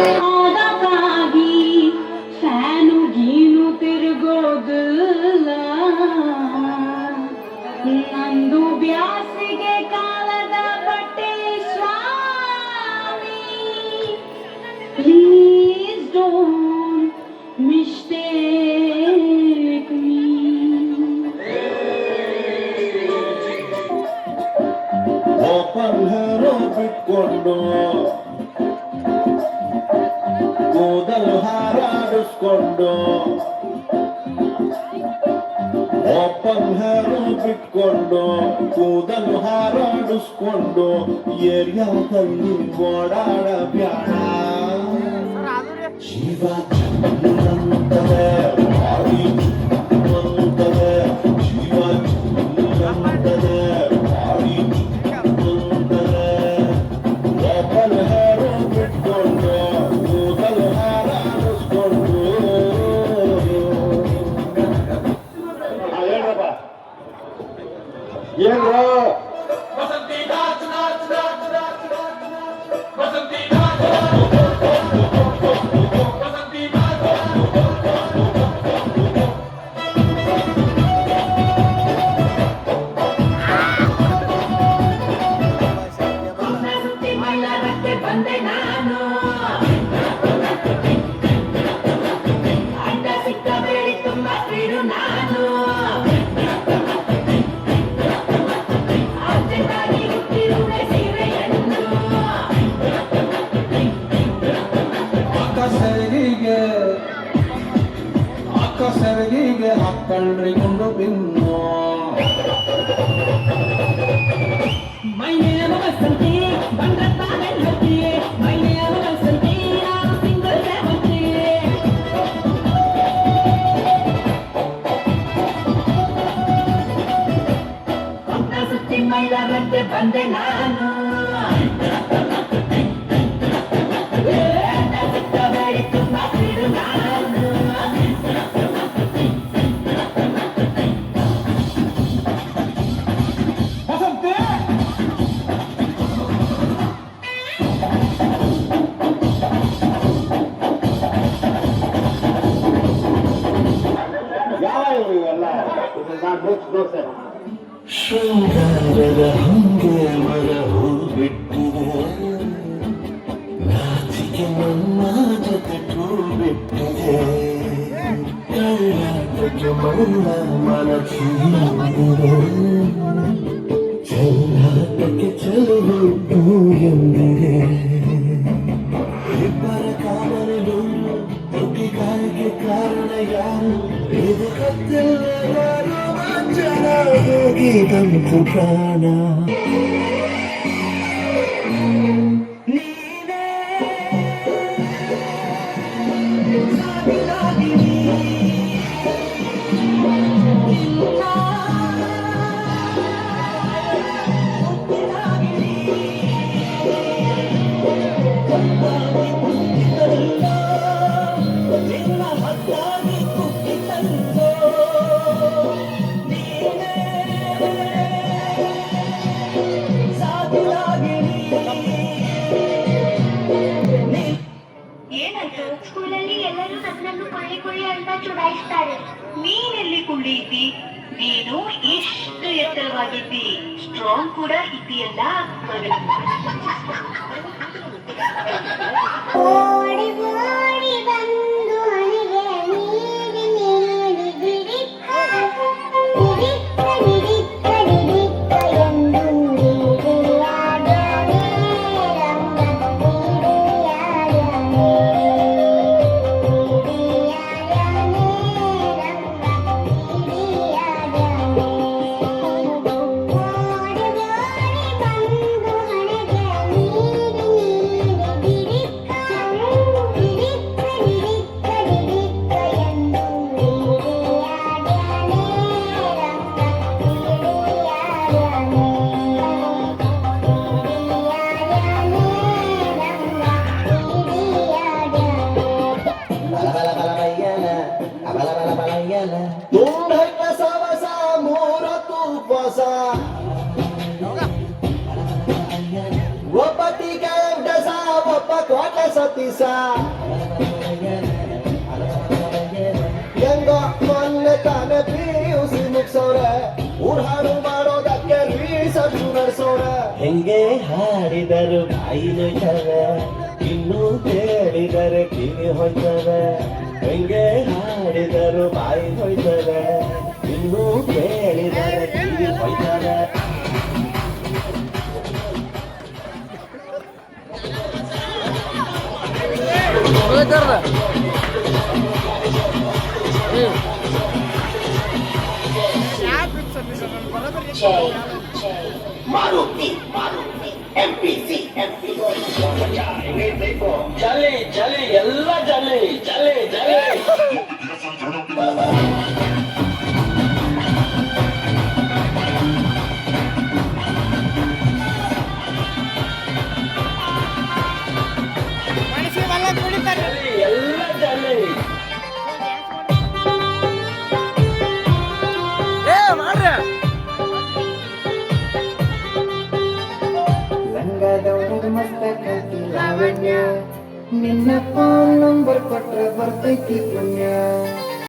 ಅದಕ್ಕಾಗಿ ಫ್ಯಾನು ಗೀನು ತಿರುಗೋದಿಲ್ಲ ನಂದು ಬ್ಯಾಸಿಗೆ ಕಾಲದ ಬಟ್ಟೆ ಸ್ವಾಮಿ please don't mistake me open ಹೇರೋ ಬಿಟ್ಕೊಂಡು ಕೂದಲು ಹಾರಾಡಿಸ್ಕೊಂಡು ಓಪನ್ ಹೇರೋ ಬಿಟ್ಕೊಂಡು ಕೂದಲು ಹಾರಾಡಿಸ್ಕೊಂಡು ಏರಿಯಾದಲ್ಲಿ ಓಡಾಡಬ್ಯಾಡ ಜೀವ ಚಂದಂತದೆ ಬಾಡಿ ಚಂದಂತದೆ ಜೀವ ಚಂದಂತದೆ ಬಾಡಿ ಚಂದಂತದೆ ಓಪನ್ ಹೇರೋ ಬಿಟ್ಕೊಂಡು ಕೂದಲು ಹಾರಾಡಿಸ್ಕೊಂಡು ಹೇಳ್ರಪ್ಪ ಏನ್ರ ಬಂದೆ ನಾನು ಅಡ್ಡ ಸಿಕ್ಕ ಬೇಡಿ ತುಂಬಾ ಸ್ಪೀಡು ನಾನು ಅರ್ಜೆಂಟಾಗಿ ಹುಟ್ಟಿರುವೆ ಸೀರೆಯನ್ನು ಅಕ್ಕಸರಿಗೆ ಹಾಕೊಂಡ್ರಿ ಗುಂಡು ಬಿನ್ನು ಮೈನೇನು ವಸಂತಿ ಬಂಡ್ರಪ್ಪ ಹೆಂಡತಿ ಮೈನೇನು ವಸಂತಿ ನಾನು ಸಿಂಗಲ್ ಸೇವಂತಿ ಕೊಟ್ಟ ಸುತ್ತಿ ಮೈಲಾರಂತೆ ಬಂದೆ ನಾನು ಅಡ್ಡ ಸಿಕ್ಕ ಬೇಡಿ ತುಂಬಾ ಸ್ಪೀಡು ನಾನು ಶೃಂಗಾರದ ಹಂಗೆ ಮರ ಹೂ ಬಿಟ್ಟಿದೆ ನಾಚಿಕೆ ನನ್ನ ಜೊತೆ ಟೂ ಬಿಟ್ಟಿದೆ ಕಳ್ಳಾಟಕ್ಕೆ ಮಲ್ಲ ಮನಸ್ಸಿದೆ ಚೆಲ್ಲಾಟಕ್ಕೆ ಚೆಲುವು ಎಂದಿದೆ ಇಬ್ಬರ ಕಾಮನಲು ದುಃಖಿಗಾಯಕ್ಕೆ ಕಾರಣ ಯಾರು ಇದು ಗೊತ್ತಿಲ್ಲ ಯಾರು ವಂಚನ ಹೋಗಿದಂತು ಪ್ರಾಣ ನೀನೇ ಸಾವಿರಾಗಿರಿ ಏನಾಯ್ತು? ಸ್ಕೂಲಲ್ಲಿ ಎಲ್ಲರೂ ನನ್ನನ್ನು ಕೊಳ್ಳಿ ಕೊಳ್ಳಿ ಅಂತ ಚುಡಾಯಿಸ್ತಾರೆ. ನೀನೆಲ್ಲಿ ಕುಳ್ಳೀತಿ? ನೀನು ಎಷ್ಟು ಎತ್ತರವಾಗಿದ್ದಿ, ಸ್ಟ್ರಾಂಗ್ ಕೂಡ ಇದ್ದೀಯಲ್ಲ. ಓಡಿ ಓಡಿ ಬಂದು ಹಣಿಗೆ ನೀಡಿ ನೀಡಿ ಬಿಡಿಕ್ಕ ಬಿಡಿಕ್ಕ ಬಿಡಿಕ್ಕ ಬಿಡಿಕ್ಕ ಎಂದು ನೀಡಿಯಾಡನೆ ರಂಗ ನೀಡಿಯಾಡನೆ ನೀಡಿಯಾಡನೆ ರಂಗ ನೀಡಿಯಾಡನೆ ಓಡಿ ಓಡಿ ಬಂದು ಹಣಿಗೆ ನೀಡಿ ನೀಡಿ ಬಿಡಿಕ್ಕ ಬಿಡಿಕ್ಕ ಬಿಡಿಕ್ಕ ಬಿಡಿಕ್ಕ ಎಂದು ನೀಡಿಯಾಡನೆ ರಂಗ ತುಂಡೈಕ ಸವಸ ಮೂರ ತೂಪಸ ಒಬ್ಬ ಟೀಕ ದಸ ಒಬ್ಬ ಕೋಟಸ ಸತೀಸ ಹೆಂಗೋ ಮೊನ್ನೆ ತಾನೆ PUC ಮುಗ್ಸವ್ರೆ ಊರ್ ಹಾಡು ಮಾಡೋದಕ್ಕೆ ರಿಸರ್ಚ್ ನಡೆಸೋರೆ ಹೆಂಗೆ ಹಾಡಿದರು ಬಾಯಿ ನೋಯ್ತವೆ ಇನ್ನೂ ಕೇಳಿದರೆ ಕಿವಿ ಹೋಯ್ತವೆ ಹೆಂಗೆ ಹಾಡಿದರು ಬಾಯಿ ಹೋಯ್ತವೆ ಇನ್ನೂ ಕೇಳಿದರೆ ಕಿವಿ ಹೋಯ್ತವೆ ಜಲಿ ಜಲಿ ಎಲ್ಲ ಜಲಿ ಜಲಿ ಜಲಿ ಎಲ್ಲ ಜಲಿ ಲಂಗದವ್ರ ಮಸ್ತ ಕಲ್ತಿ ಲಾವಣ್ಯ ನಿನ್ನ ಫೋನ್ ನಂಬರ್ ಕೊಟ್ರೆ ಬರ್ತೈತಿ ಪುಣ್ಯ